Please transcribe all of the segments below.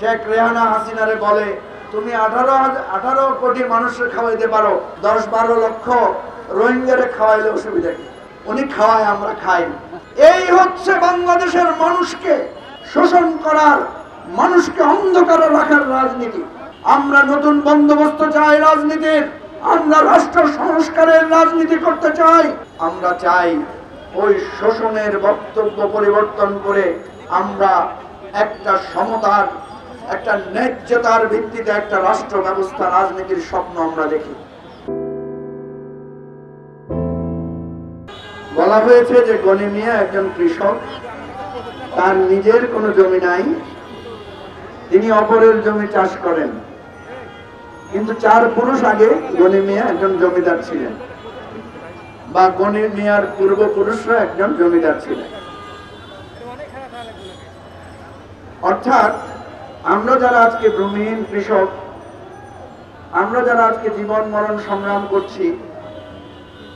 শেখ রেহানা হাসিনারে বলে তুমি 18 কোটি মানুষের খাওয়াইতে পারো, 10-12 লক্ষ রোহিঙ্গারে খাওয়াইলে অসুবিধা কি? উনি খাওয়ায়, আমরা খাই। এই হচ্ছে বাংলাদেশের মানুষকে শোষণ করার, মানুষকে অন্ধকারে রাখার রাজনীতি। আমরা নতুন বন্দোবস্ত চাই রাজনীতির, আমরা রাষ্ট্র সংস্কারের রাজনীতি করতে চাই। আমরা চাই ওই শোষণের বক্তব্য পরিবর্তন করে আমরা একটা সমতার, একটা ন্যায্যতার ভিত্তিতে একটা রাষ্ট্র ব্যবস্থা, রাজনীতির স্বপ্ন আমরা দেখি। বলা হয়েছে যে গনি মিয়া একজন কৃষক, তার নিজের কোনো জমি নাই, তিনি অপরের জমি চাষ করেন। কিন্তু 4 পুরুষ আগে গনি মিয়া একজন জমিদার ছিলেন, বা গনি মিয়ার পূর্বপুরুষরা একজন জমিদার ছিলেন। অর্থাৎ আমরা যারা আজকে ভূমিহীন কৃষক, আমরা যারা আজকে জীবন মরণ সংগ্রাম করছি,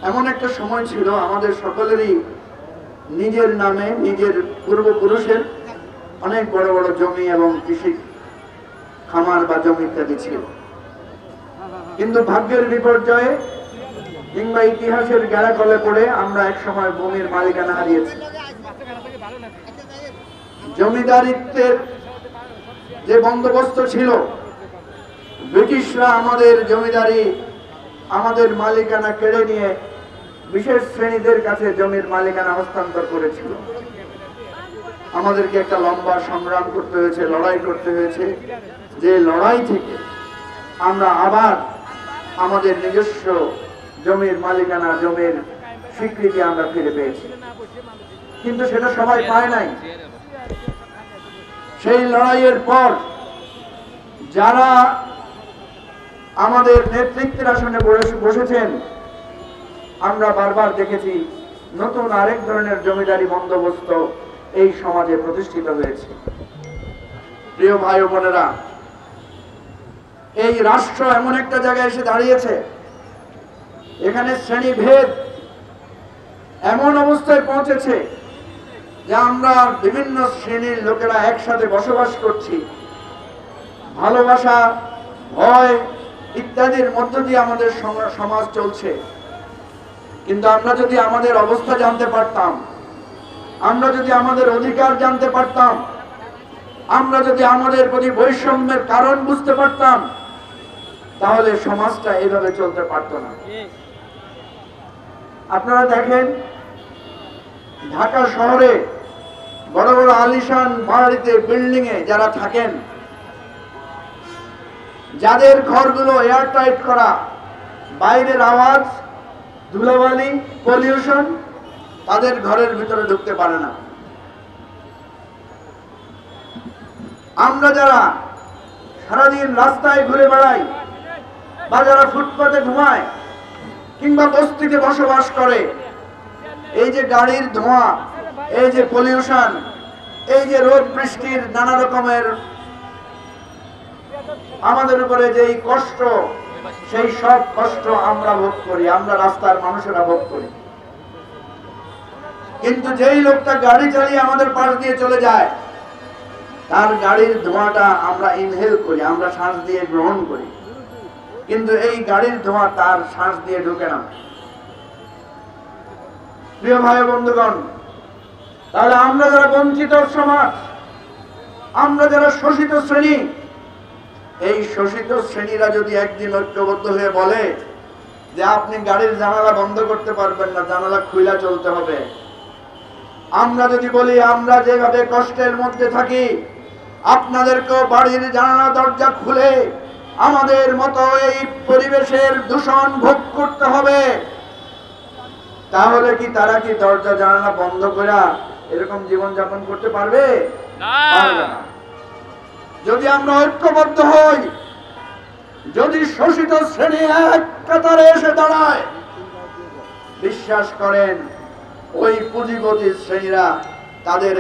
এমন একটা সময় ছিল আমাদের সকলেরই নিজের নামে, নিজের পূর্বপুরুষের অনেক বড় বড় জমি এবং কৃষি খামার বা জমি ইত্যাদি ছিল। কিন্তু ভাগ্যের বিপর্যয়ে কিংবা ইতিহাসের গ্যাড়াকলে পড়ে আমরা এক সময় ভূমির মালিকানা হারিয়েছি। জমিদারিত্বের যে বন্দোবস্ত ছিল, ব্রিটিশরা আমাদের জমিদারি, আমাদের মালিকানা কেড়ে নিয়ে বিশেষ শ্রেণীদের কাছে জমির মালিকানা হস্তান্তর করেছিল। আমাদেরকে একটা লম্বা সংগ্রাম করতে হয়েছে, লড়াই করতে হয়েছে, যে লড়াই থেকে আমরা আবার আমাদের নিজস্ব জমির মালিকানা, জমির স্বীকৃতি আমরা ফিরে পেয়েছি। কিন্তু সেটা সবাই পায় নাই। সেই লড়াইয়ের পর যারা আমাদের নেতৃত্বের আসনে বসেছেন, আমরা বারবার দেখেছি নতুন আরেক ধরনের জমিদারি বন্দোবস্ত এই সমাজে প্রতিষ্ঠিত হয়েছে। প্রিয় ভাই ও বোনেরা, এই রাষ্ট্র এমন একটা জায়গায় এসে দাঁড়িয়েছে, এখানে শ্রেণীভেদ এমন অবস্থায় পৌঁছেছে যে আমরা বিভিন্ন শ্রেণীর লোকেরা একসাথে বসবাস করছি। ভালোবাসা, ভয় ইত্যাদির মধ্য দিয়ে আমাদের সমাজ চলছে। কিন্তু আমরা যদি আমাদের অবস্থা জানতে পারতাম, আমরা যদি আমাদের অধিকার জানতে পারতাম, আমরা যদি আমাদের প্রতি বৈষম্যের কারণ বুঝতে পারতাম, তাহলে সমাজটা এভাবে চলতে পারত না। আপনারা দেখেন, ঢাকা শহরে বড় বড় আলিশান বাড়িতে, বিল্ডিং এ যারা থাকেন, যাদের ঘরগুলো এয়ারটাইট করা, বাইরের আওয়াজ, ধুলাবালি, পলিউশন তাদের ঘরের ভিতরে ঢুকতে পারে না। আমরা যারা সারাদিন রাস্তায় ঘুরে বেড়াই, বা যারা ফুটপাতে ঘুমায় কিংবা বস্তিতে বসবাস করে, এই যে গাড়ির ধোঁয়া, এই যে পলিউশন, এই যে রোদ বৃষ্টির নানা রকমের আমাদের উপরে যে কষ্ট, সেই সব কষ্ট আমরা ভোগ করি, আমরা রাস্তার মানুষেরা ভোগ করি। কিন্তু যেই লোকটা গাড়ি চালিয়ে আমাদের পাশ দিয়ে চলে যায়, তার গাড়ির ধোঁয়াটা আমরা ইনহেল করি, আমরা শ্বাস দিয়ে গ্রহণ করি, কিন্তু এই গাড়ির ধোঁয়া তার শ্বাস দিয়ে ঢুকে না। প্রিয় ভাই বন্ধুগণ, তাহলে আমরা যারা বঞ্চিত সমাজ, আমরা যারা শোষিত শ্রেণী, এই শোষিত শ্রেণীরা যদি একদিন ঐক্যবদ্ধ হয়ে বলে যে আপনি গাড়ির জানালা বন্ধ করতে পারবেন না, জানালা খুলে চলতে হবে। আমরা যদি বলি আমরা যেভাবে কষ্টের মধ্যে থাকি, আপনাদেরকেও বাড়ির জানালা দরজা খুলে আমাদের মতো এই পরিবেশের দূষণ ভোগ করতে হবে, তাহলে কি তারা কি দরজা জানালা বন্ধ করে এরকম জীবন যাপন করতে পারবে? পারবে না। যদি আমরা ঐক্যবদ্ধ হই, যদি শোষিত শ্রেণী এক কাতারে এসে দাঁড়ায়, বিশ্বাস করেন ওই পুঁজিপতি শ্রেণীরা তাদের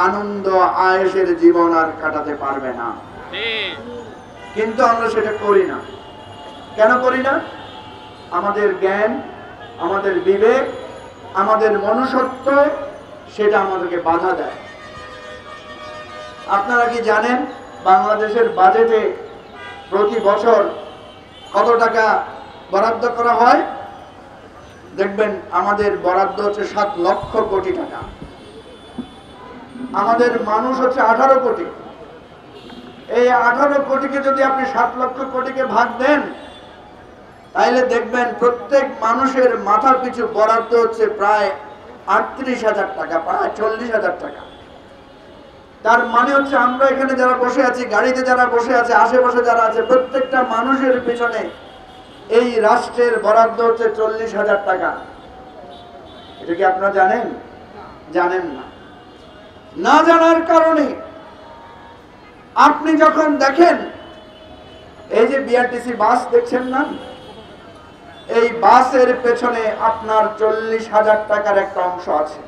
আনন্দ আয়েশের জীবন আর কাটাতে পারবে না। কিন্তু আমরা সেটা করি না। কেন করি না? আমাদের জ্ঞান, আমাদের বিবেক, আমাদের মনুষ্যত্ব সেটা আমাদেরকে বাধা দেয়। আপনারা কি জানেন বাংলাদেশের বাজেটে প্রতি বছর কত টাকা বরাদ্দ করা হয়? দেখবেন আমাদের বরাদ্দ হচ্ছে 7 লক্ষ কোটি টাকা। আমাদের মানুষ হচ্ছে 18 কোটি। এই 18 কোটিকে যদি আপনি 7 লক্ষ কোটিকে ভাগ দেন, তাইলে দেখবেন প্রত্যেক মানুষের মাথা পিছু বরাদ্দ হচ্ছে প্রায় 38,000 টাকা, প্রায় 40,000 টাকা। তার মানে হচ্ছে আমরা এখানে যারা বসে আছি, গাড়িতে যারা বসে আছে, আশেপাশে যারা আছে, প্রত্যেকটা মানুষের পিছনে এই রাষ্ট্রের বরাদ্দ হচ্ছে 40,000 টাকা। এটা কি আপনারা জানেন? জানেন না। না জানার কারণে আপনি যখন দেখেন, এই যে বিআরটিসি বাস দেখছেন না, এই বাসের পেছনে আপনার 40,000 টাকার একটা অংশ আছে।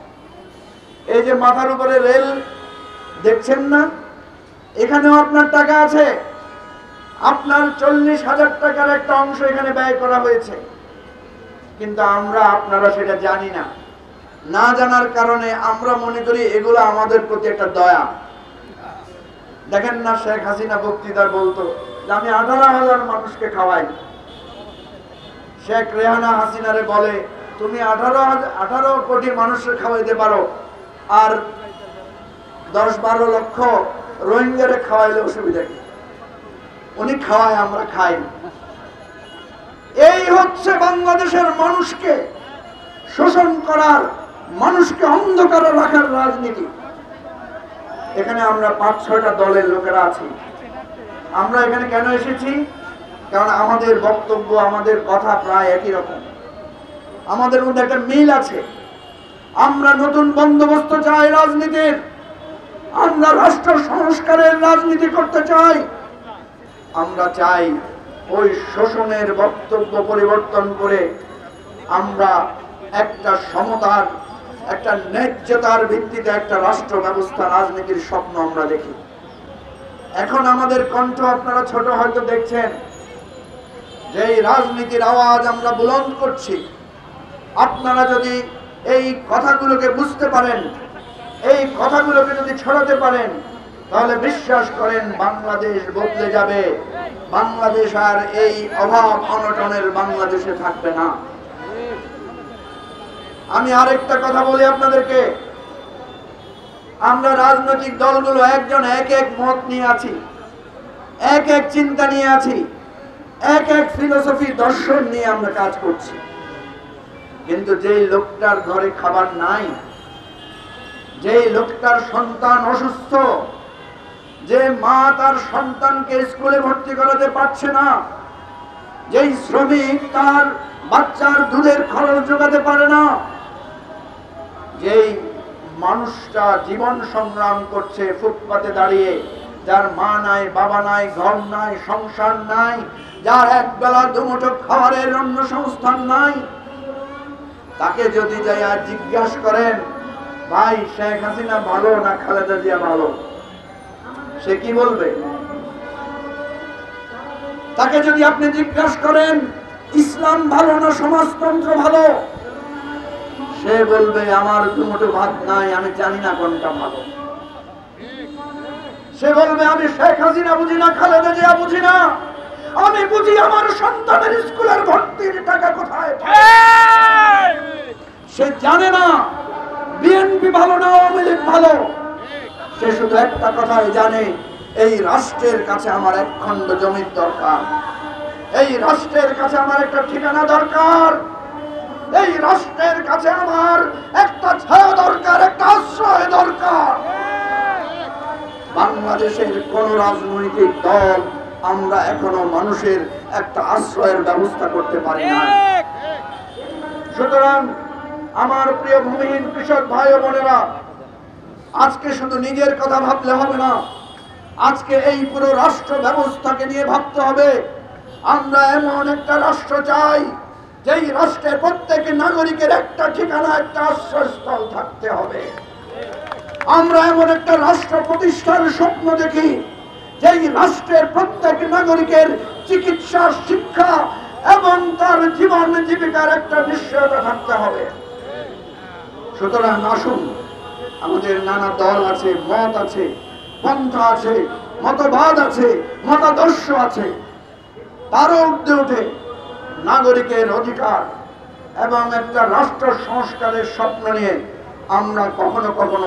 এই যে মাথার উপরে রেল দেখছেন না, এখানেও আপনার টাকা আছে। আপনার 40,000 টাকার একটা অংশ এখানে ব্যয় করা হয়েছে, কিন্তু আপনারা সেটা জানি না। না জানার কারণে আমরা মনে করি এগুলো আমাদের প্রতি একটা দয়া। দেখেন না, শেখ হাসিনা বক্তৃতা বলতো যে আমি 18,000 মানুষকে খাওয়াই। শেখ রেহানা হাসিনারে বলে তুমি 18 কোটি মানুষকে খাওয়াইতে পারো, আর 10-12 লক্ষ রোহিঙ্গারে খাওয়াইলে অসুবিধা কি? উনি খাওয়ায়, আমরা খাই। এই হচ্ছে বাংলাদেশের মানুষকে শোষণ করার, মানুষকে অন্ধকারে রাখার রাজনীতি। এখানে আমরা 5-6টা দলের লোকেরা আছি। আমরা এখানে কেন এসেছি? কারণ আমাদের বক্তব্য, আমাদের কথা প্রায় একই রকম। আমাদের মধ্যে একটা মিল আছে। আমরা নতুন বন্দোবস্ত চাই রাজনীতির, আমরা রাষ্ট্র সংস্কারের রাজনীতি করতে চাই। আমরা চাই ওই শোষণের বক্তব্য পরিবর্তন করে আমরা একটা সমতার, একটা ন্যায্যতার ভিত্তিতে একটা রাষ্ট্র ব্যবস্থা, রাজনীতির স্বপ্ন আমরা দেখি। এখন আমাদের কণ্ঠ আপনারা ছোট হয়তো দেখছেন, যে এই রাজনীতির আওয়াজ আমরা বুলন্দ করছি। আপনারা যদি এই কথাগুলোকে বুঝতে পারেন, এই কথাগুলোকে যদি ছড়াতে পারেন, তাহলে বিশ্বাস করেন বাংলাদেশ বদলে যাবে। বাংলাদেশ আর এই অভাব অনটনের বাংলাদেশে থাকবে না। আমি আরেকটা কথা বলি আপনাদেরকে, আমরা রাজনৈতিক দলগুলো একজন এক এক মত নিয়ে আছি, এক এক চিন্তা নিয়ে আছি, এক এক ফিলোসফি, দর্শন নিয়ে আমরা কাজ করছি। কিন্তু যেই লোকটার ঘরে খাবার নাই, যেই লোকটার সন্তান অসুস্থ, যে মা তার সন্তানকে স্কুলে ভর্তি করাতে পারছে না, যেই শ্রমিক তার বাচ্চার দুধের খরচ জোগাতে পারে না, যেই মানুষটা জীবন সংগ্রাম করছে ফুটপাতে দাঁড়িয়ে, যার মা নাই, বাবা নাই, ঘর নাই, সংসার নাই, যার এক বেলা দুমুঠো খাবারের অন্য সংস্থান নাই, তাকে যদি যাই আর জিজ্ঞাসা করেন ভাই শেখ হাসিনা ভালো না খালেদা জিয়া ভালো, সে কি বলবে? তাকে যদি আপনি জিজ্ঞাসা করেন ইসলাম ভালো না সমাজতন্ত্র ভালো, সে বলবে আমার দুমুঠো ভাত নাই, আমি জানি না কোনটা ভালো। সে বলবে আমি শেখ হাসিনা বুঝি না, খালেদা জিয়া বুঝি না, আমি বুঝি আমার সন্তানের স্কুলের ভর্তির টাকা কোথায়। সে জানে না বিএনপি ভালো না আওয়ামী লীগ ভালো। সে শুধু একটা কথাই জানে, এই রাষ্ট্রের কাছে আমার এক খণ্ড জমির দরকার, এই রাষ্ট্রের কাছে আমার একটা ঠিকানা দরকার, এই রাষ্ট্রের কাছে আমার একটা ছায়া দরকার, একটা আশ্রয় দরকার। বাংলাদেশের কোন রাজনৈতিক দল আমরা এখনো মানুষের একটা আশ্রয়ের ব্যবস্থা করতে পারি না। সুতরাং আমার প্রিয় ভূমিহীন কৃষক ভাই ও বোনেরা, আজকে শুধু নিজের কথা ভাবলে হবে না, আজকে এই পুরো রাষ্ট্র ব্যবস্থাকে নিয়ে ভাবতে হবে। আমরা এমন একটা রাষ্ট্র চাই, যেই রাষ্ট্রে প্রত্যেক নাগরিকের একটা ঠিকানা, একটা আশ্রয়স্থল থাকতে হবে। আমরা এমন একটা রাষ্ট্র প্রতিষ্ঠার স্বপ্ন দেখি, যেই রাষ্ট্রের প্রত্যেক নাগরিকের চিকিৎসা, শিক্ষা এবং তার জীবন জীবিকার একটা নিশ্চয়তা থাকতে হবে। সুতরাং আসুন, আমাদের নানা দল আছে, মত আছে, পন্থা আছে, মতবাদ আছে, মতাদর্শ আছে, তারও ঊর্ধ্বে উঠে নাগরিকের অধিকার এবং একটা রাষ্ট্র সংস্কারের স্বপ্ন নিয়ে আমরা কখনো কখনো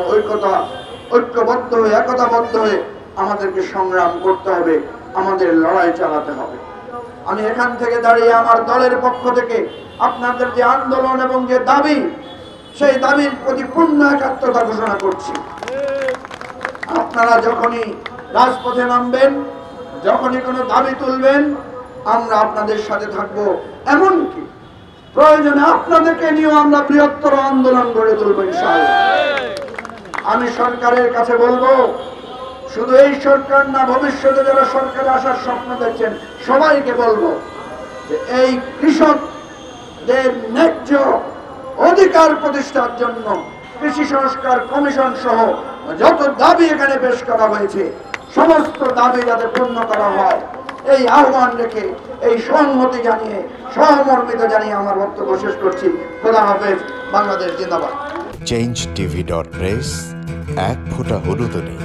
ঐক্যবদ্ধ হয়ে একতাবদ্ধ হয়ে আমাদেরকে সংগ্রাম করতে হবে, আমাদের লড়াই চালাতে হবে। আমি এখান থেকে দাঁড়িয়ে আমার দলের পক্ষ থেকে আপনাদের যে আন্দোলন এবং যে দাবি, সেই দাবির প্রতি পূর্ণ একাত্মতা ঘোষণা করছি। আপনারা যখনই রাজপথে নামবেন, যখনই কোনো দাবি তুলবেন, আমরা আপনাদের সাথে থাকবো। এমনকি প্রয়োজনে আপনাদেরকে নিয়েও আমরা বৃহত্তর আন্দোলন গড়ে তুলবো ইনশাআল্লাহ। আমি সরকারের কাছে বলবো, শুধু এই সরকার না, ভবিষ্যতে যারা সরকারে আসার স্বপ্ন দেখছেন সবাইকে বলবো যে এই কৃষকদের ন্যায্য অধিকার প্রতিষ্ঠার জন্য কৃষি সংস্কার কমিশন সহ যত দাবি এখানে পেশ করা হয়েছে, সমস্ত দাবি যাতে পূর্ণ করা হয়, এই আহ্বান রেখে, এই সংহতি জানিয়ে, সহমর্মিত জানিয়ে আমার বক্তব্য শেষ করছি। খোদা হাফেজ। বাংলাদেশ জিন্দাবাদ। চেঞ্জটিভি.প্রেস, এক ফোঁটা হলুদ নেই।